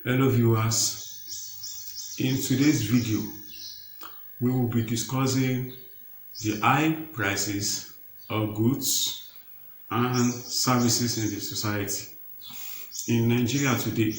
Hello viewers, in today's video we will be discussing the high prices of goods and services in the society. In Nigeria today,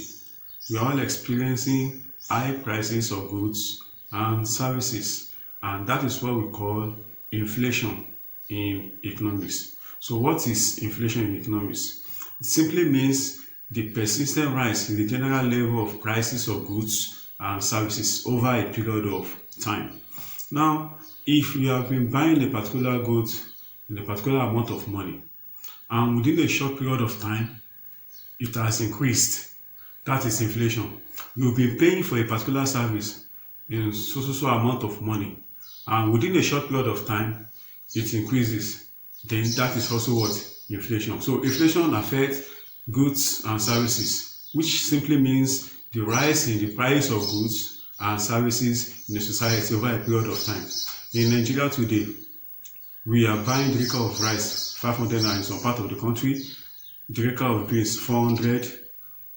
we are all experiencing high prices of goods and services, and that is what we call inflation in economics. So what is inflation in economics? It simply means the persistent rise in the general level of prices of goods and services over a period of time. Now, if you have been buying a particular good in a particular amount of money, and within a short period of time, it has increased, that is inflation. You've been paying for a particular service in so amount of money, and within a short period of time, it increases, then that is also what? Inflation. So inflation affects goods and services, which simply means the rise in the price of goods and services in the society over a period of time. In Nigeria today, we are buying the acre of rice 500 naira in some part of the country, the acre of beans 400,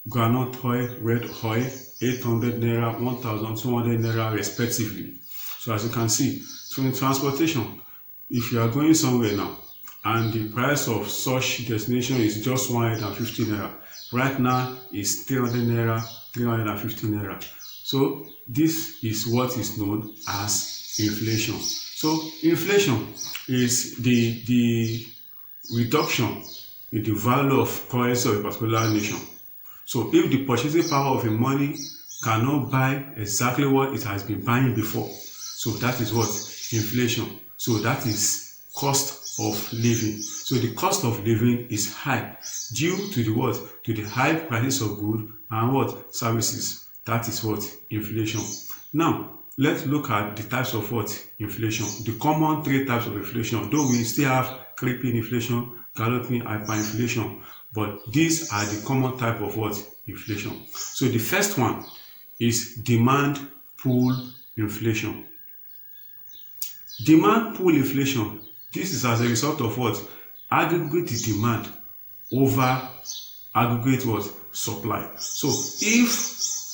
groundnut oil, red oil 800 naira, 1,200 naira respectively. So as you can see, so in transportation, if you are going somewhere now and the price of such destination is just 150 naira, right now is 300 naira, 350 naira. So this is what is known as inflation. So inflation is the reduction in the value of currency of a particular nation. So if the purchasing power of a money cannot buy exactly what it has been buying before, so that is what? Inflation. So that is cost of living. So the cost of living is high due to the what? To the high prices of goods and what? Services. That is what? Inflation. Now, let's look at the types of what? Inflation. The common three types of inflation, though we still have creeping inflation, galloping hyperinflation, but these are the common type of what? Inflation. So the first one is demand pull inflation. Demand pull inflation, this is as a result of what? Aggregate demand over aggregate what? Supply. So if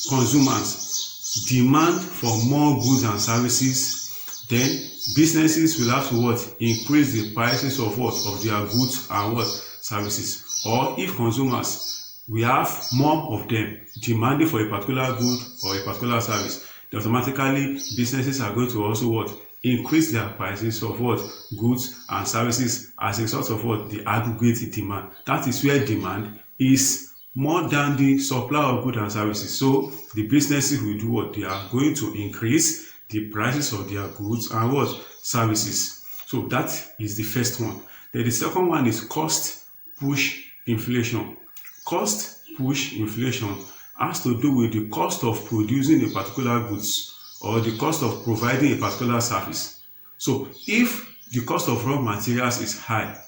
consumers demand for more goods and services, then businesses will have to what? Increase the prices of what? Of their goods and what? Services. Or if consumers, we have more of them demanding for a particular good or a particular service, then automatically businesses are going to also what? Increase their prices of what? Goods and services as a result of what? The aggregate demand. That is where demand is more than the supply of goods and services. So the businesses will do what? They are going to increase the prices of their goods and what? Services. So that is the first one. Then the second one is cost push inflation. Cost push inflation has to do with the cost of producing a particular goods or the cost of providing a particular service. So if the cost of raw materials is high,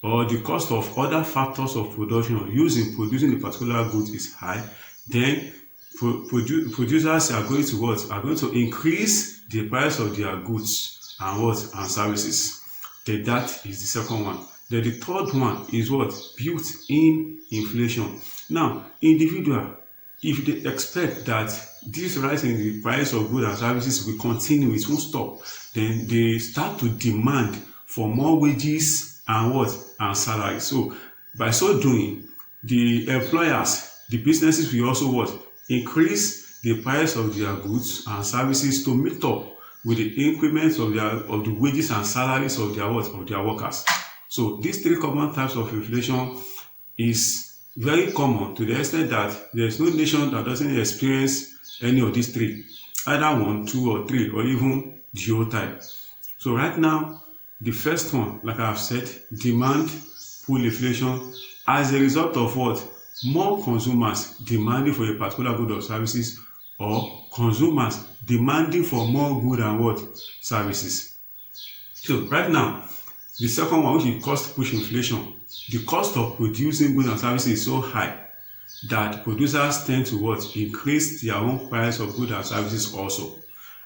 or the cost of other factors of production used in producing a particular good is high, then producers are going to what? Are going to increase the price of their goods and what? And services. Then that is the second one. Then the third one is what? Built-in inflation. Now, individual, if they expect that this rise in the price of goods and services will continue, it won't stop, then they start to demand for more wages and what? And salary. So by so doing, the employers, the businesses will also what? Increase the price of their goods and services to meet up with the increments of the wages and salaries of their what? Of their workers. So these three common types of inflation is very common to the extent that there is no nation that doesn't experience any of these three, either one, two, or three, or even the whole type. So right now, the first one, like I have said, demand pull inflation, as a result of what? More consumers demanding for a particular good or services, or consumers demanding for more good and what? Services. So right now, the second one, which is cost push inflation, the cost of producing goods and services is so high that producers tend to what? Increase their own price of goods and services also.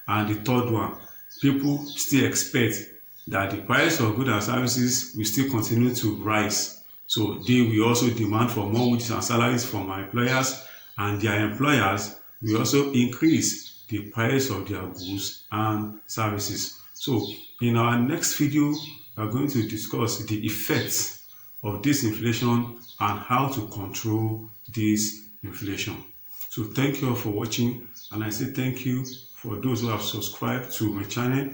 And the third one, people still expect that the price of goods and services will still continue to rise. So they will also demand for more wages and salaries from our employers, and their employers will also increase the price of their goods and services. So in our next video, we are going to discuss the effects of this inflation and how to control this inflation. So thank you all for watching, and I say thank you for those who have subscribed to my channel,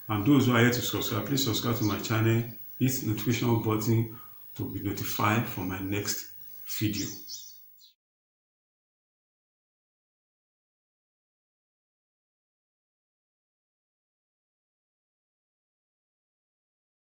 and those who are yet to subscribe, please subscribe to my channel, hit the notification button to be notified for my next video.